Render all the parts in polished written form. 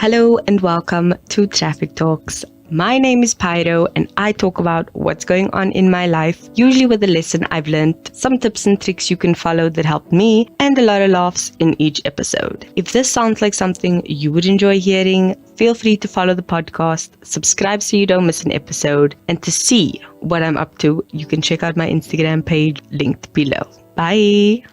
Hello and welcome to Traffic Talks. My name is Pyro and I talk about what's going on in my life, usually with a lesson I've learned, some tips and tricks you can follow that helped me, and a lot of laughs in each episode. If this sounds like something you would enjoy hearing, feel free to follow the podcast, subscribe so you don't miss an episode, and to see what I'm up to, you can check out my Instagram page linked below. Bye!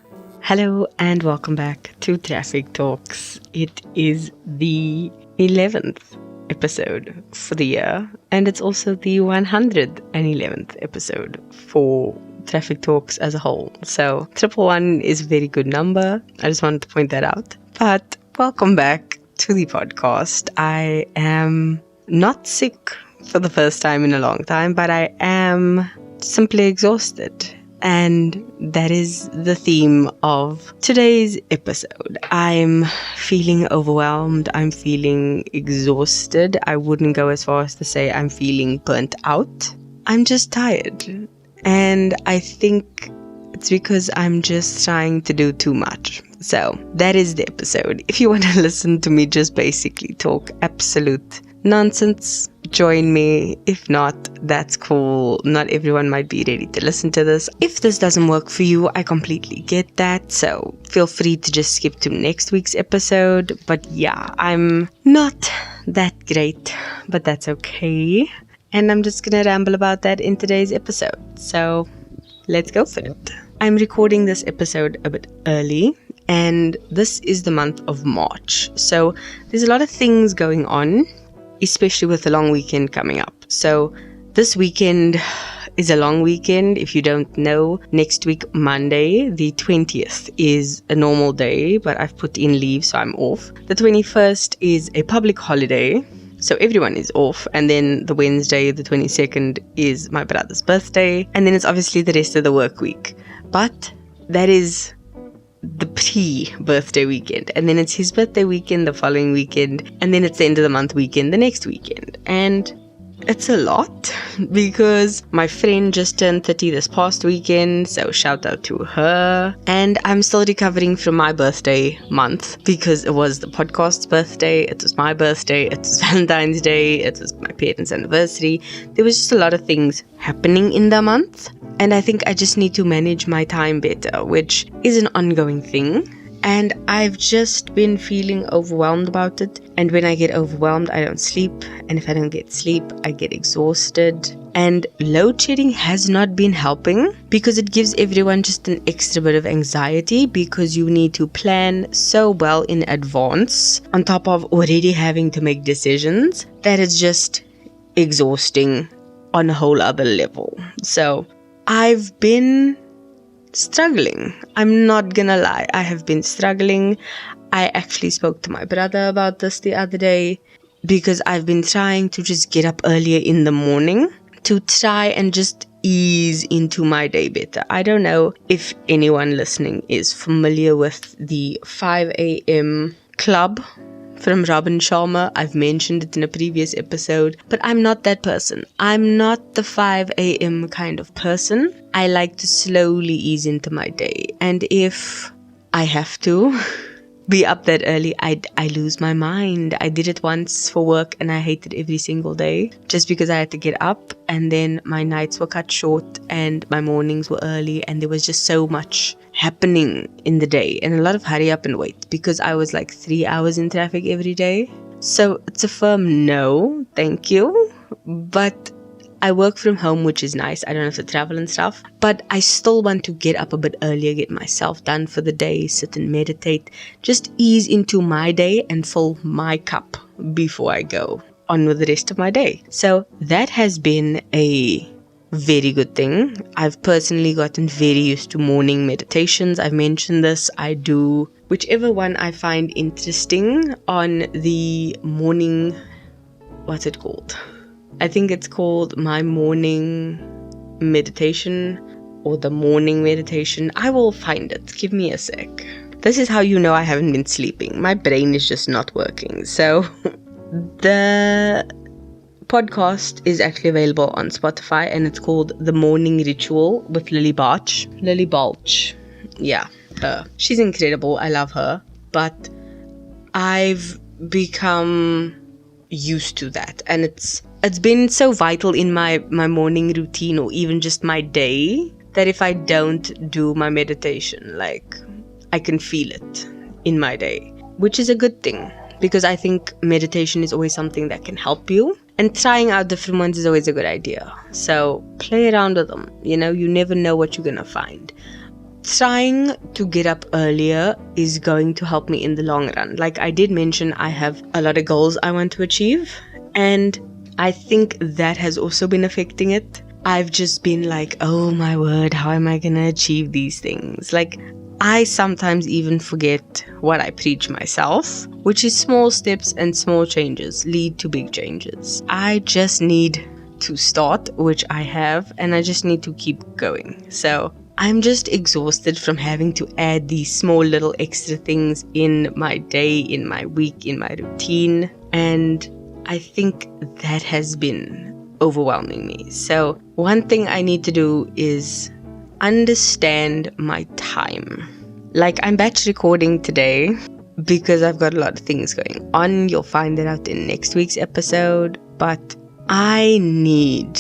Hello and welcome back to Traffic Talks. It is the 11th episode for the year, and it's also the 111th episode for Traffic Talks as a whole. So 111 is a very good number. I just wanted to point that out. But welcome back to the podcast. I am not sick for the first time in a long time, but I am simply exhausted. And that is the theme of today's episode. I'm feeling overwhelmed. I'm feeling exhausted. I wouldn't go as far as to say I'm feeling burnt out. I'm just tired. And I think it's because I'm just trying to do too much. So that is the episode. If you want to listen to me just basically talk absolute nonsense, join me. If not, that's cool. Not everyone might be ready to listen to this. If this doesn't work for you, I completely get that. So feel free to just skip to next week's episode. But yeah, I'm not that great, but that's okay. And I'm just gonna ramble about that in today's episode. So let's go for it. I'm recording this episode a bit early, and this is the month of March. So there's a lot of things going on, especially with the long weekend coming up. So this weekend is a long weekend. If you don't know, next week, Monday, the 20th is a normal day, but I've put in leave, so I'm off. The 21st is a public holiday, so everyone is off. And then the Wednesday, the 22nd, is my brother's birthday. And then it's obviously the rest of the work week. But that is the pre-birthday weekend, and then it's his birthday weekend the following weekend, and then it's the end of the month weekend the next weekend. And it's a lot because my friend just turned 30 this past weekend, so shout out to her. And I'm still recovering from my birthday month because it was the podcast's birthday, it was my birthday, it was Valentine's Day, it was my parents' anniversary. There was just a lot of things happening in the month, and I think I just need to manage my time better, which is an ongoing thing. And I've just been feeling overwhelmed about it. And when I get overwhelmed, I don't sleep. And if I don't get sleep, I get exhausted. And load shedding has not been helping because it gives everyone just an extra bit of anxiety because you need to plan so well in advance on top of already having to make decisions that it's just exhausting on a whole other level. So I've been struggling. I'm not gonna lie. I have been struggling. I actually spoke to my brother about this the other day because I've been trying to just get up earlier in the morning to try and just ease into my day better. I don't know if anyone listening is familiar with the 5 a.m. club from Robin Sharma. I've mentioned it in a previous episode, but I'm not that person. I'm not the 5 a.m. kind of person. I like to slowly ease into my day. And if I have to be up that early, I lose my mind. I did it once for work and I hated every single day just because I had to get up, and then my nights were cut short and my mornings were early, and there was just so much happening in the day and a lot of hurry up and wait because I was like 3 hours in traffic every day. So it's a firm no, thank you. But I work from home, which is nice. I don't have to travel and stuff, but I still want to get up a bit earlier, get myself done for the day, sit and meditate, just ease into my day and fill my cup before I go on with the rest of my day. So that has been a very good thing. I've personally gotten very used to morning meditations. I've mentioned this. I do whichever one I find interesting on the morning, what's it called? I think it's called my morning meditation or the morning meditation. I will find it. Give me a sec. This is how you know I haven't been sleeping. My brain is just not working. So the podcast is actually available on Spotify and it's called The Morning Ritual with Lily Balch. Yeah, she's incredible. I love her. But I've become used to that, and it's been so vital in my morning routine, or even just my day, that if I don't do my meditation, like, I can feel it in my day, which is a good thing, because I think meditation is always something that can help you, and trying out different ones is always a good idea. So play around with them. You never know what you're gonna find. Trying to get up earlier is going to help me in the long run. Like I did mention, I have a lot of goals I want to achieve, and I think that has also been affecting it. I've just been like, oh my word, how am I gonna achieve these things? Like, I sometimes even forget what I preach myself, which is small steps and small changes lead to big changes. I just need to start, which I have, and I just need to keep going. So I'm just exhausted from having to add these small little extra things in my day, in my week, in my routine. And I think that has been overwhelming me. So one thing I need to do is understand my time. Like, I'm batch recording today because I've got a lot of things going on. You'll find that out in next week's episode. But I need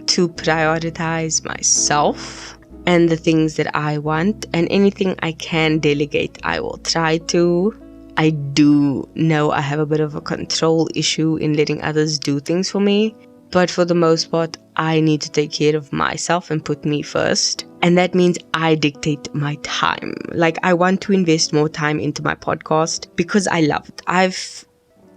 to prioritize myself and the things that I want, and anything I can delegate, I will try to. I do know I have a bit of a control issue in letting others do things for me. But for the most part, I need to take care of myself and put me first. And that means I dictate my time. Like, I want to invest more time into my podcast because I love it. I've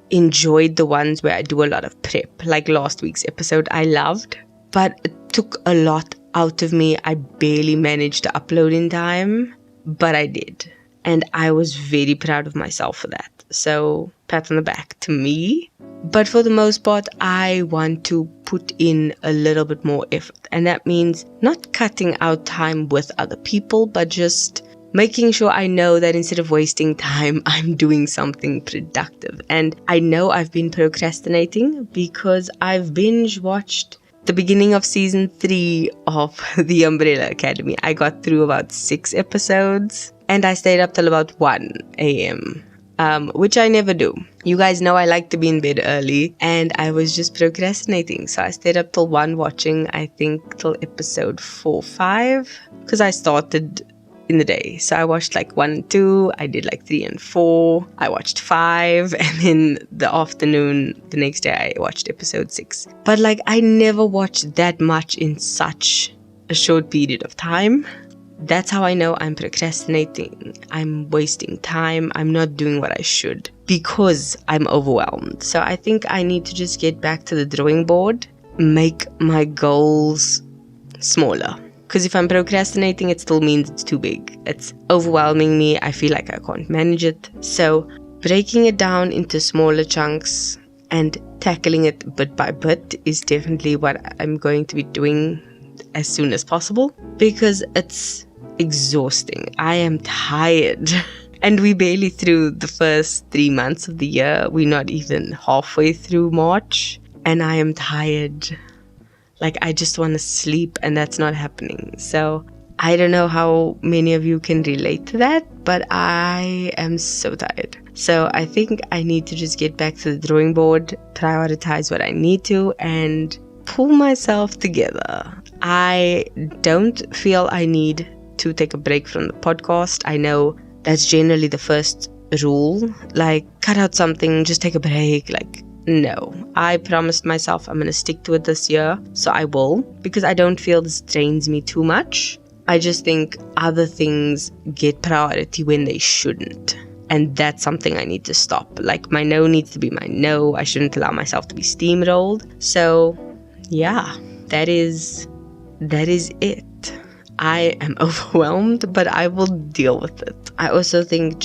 enjoyed the ones where I do a lot of prep. Like last week's episode, I loved. But it took a lot out of me. I barely managed to upload in time, but I did. And I was very proud of myself for that. So, pat on the back to me. But for the most part, I want to put in a little bit more effort. And that means not cutting out time with other people, but just making sure I know that instead of wasting time, I'm doing something productive. And I know I've been procrastinating because I've binge watched the beginning of season 3 of The Umbrella Academy. I got through about 6 episodes and I stayed up till about 1 a.m. Which I never do. You guys know I like to be in bed early, and I was just procrastinating. So I stayed up till 1 watching, I think, till episode 4, 5, because I started in the day. So I watched like 1 and 2, I did like 3 and 4, I watched 5, and in the afternoon, the next day, I watched episode 6. But like, I never watched that much in such a short period of time. That's how I know I'm procrastinating. I'm wasting time. I'm not doing what I should because I'm overwhelmed. So I think I need to just get back to the drawing board, make my goals smaller. Because if I'm procrastinating, it still means it's too big. It's overwhelming me. I feel like I can't manage it. So breaking it down into smaller chunks and tackling it bit by bit is definitely what I'm going to be doing as soon as possible, because it's exhausting. I am tired. And we barely through the first 3 months of the year. We're not even halfway through March. And I am tired. Like, I just want to sleep, and that's not happening. So I don't know how many of you can relate to that, but I am so tired. So I think I need to just get back to the drawing board, prioritize what I need to, and pull myself together. I don't feel I need to take a break from the podcast. I know that's generally the first rule, like cut out something, just take a break. Like, no, I promised myself I'm going to stick to it this year, so I will, because I don't feel this drains me too much. I just think other things get priority when they shouldn't, and that's something I need to stop. Like, my no needs to be my no. I shouldn't allow myself to be steamrolled. So yeah, that is it. I am overwhelmed, but I will deal with it. I also think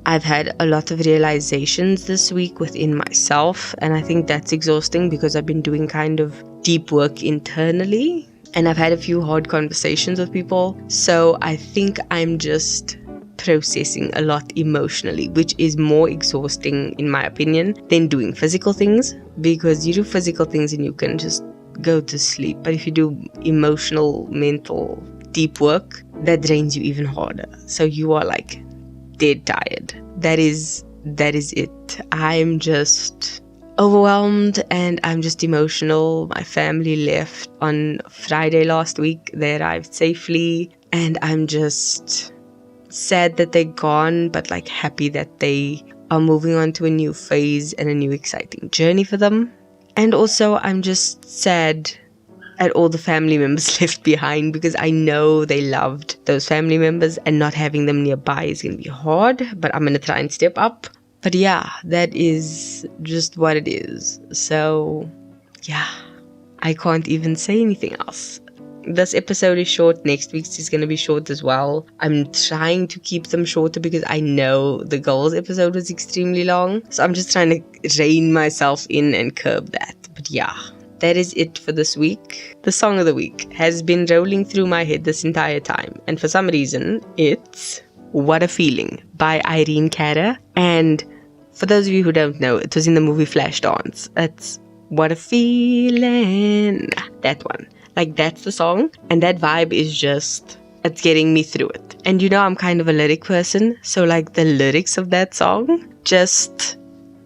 I've had a lot of realizations this week within myself, and I think that's exhausting because I've been doing kind of deep work internally, and I've had a few hard conversations with people. So I think I'm just processing a lot emotionally, which is more exhausting in my opinion than doing physical things, because you do physical things and you can just go to sleep. But if you do emotional, mental, deep work, that drains you even harder. So you are like dead tired. That is that is it. I'm just overwhelmed and I'm just emotional. My family left on Friday last week. They arrived safely and I'm just sad that they're gone, but like happy that they are moving on to a new phase and a new exciting journey for them. And also I'm just sad at all the family members left behind, because I know they loved those family members and not having them nearby is going to be hard, but I'm going to try and step up. But yeah, that is just what it is. So yeah, I can't even say anything else. This episode is short. Next week's is going to be short as well. I'm trying to keep them shorter because I know the goals episode was extremely long. So I'm just trying to rein myself in and curb that. But yeah, that is it for this week. The song of the week has been rolling through my head this entire time. And for some reason, it's What a Feeling by Irene, Cara. And for those of you who don't know, it was in the movie Flashdance. It's What a Feeling. That one. Like, that's the song. And that vibe is just, it's getting me through it. And you know, I'm kind of a lyric person. So like the lyrics of that song, just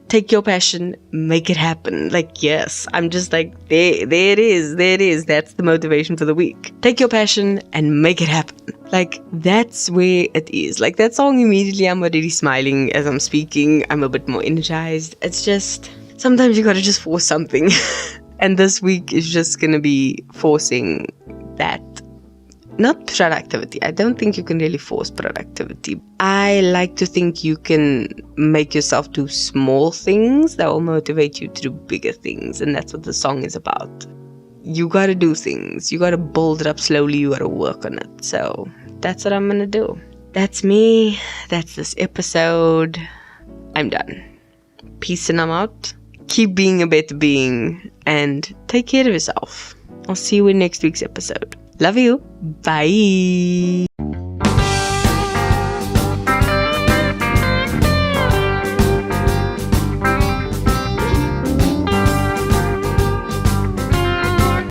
take your passion, make it happen. Like, yes, I'm just like, there it is. That's the motivation for the week. Take your passion and make it happen. Like, that's where it is. Like, that song immediately, I'm already smiling as I'm speaking. I'm a bit more energized. It's just, sometimes you gotta just force something. And this week is just gonna be forcing that. Not productivity. I don't think you can really force productivity. I like to think you can make yourself do small things that will motivate you to do bigger things. And that's what the song is about. You gotta do things. You gotta build it up slowly. You gotta work on it. So that's what I'm gonna do. That's me. That's this episode. I'm done. Peace and I'm out. Keep being a better being and take care of yourself. I'll see you in next week's episode. Love you. Bye.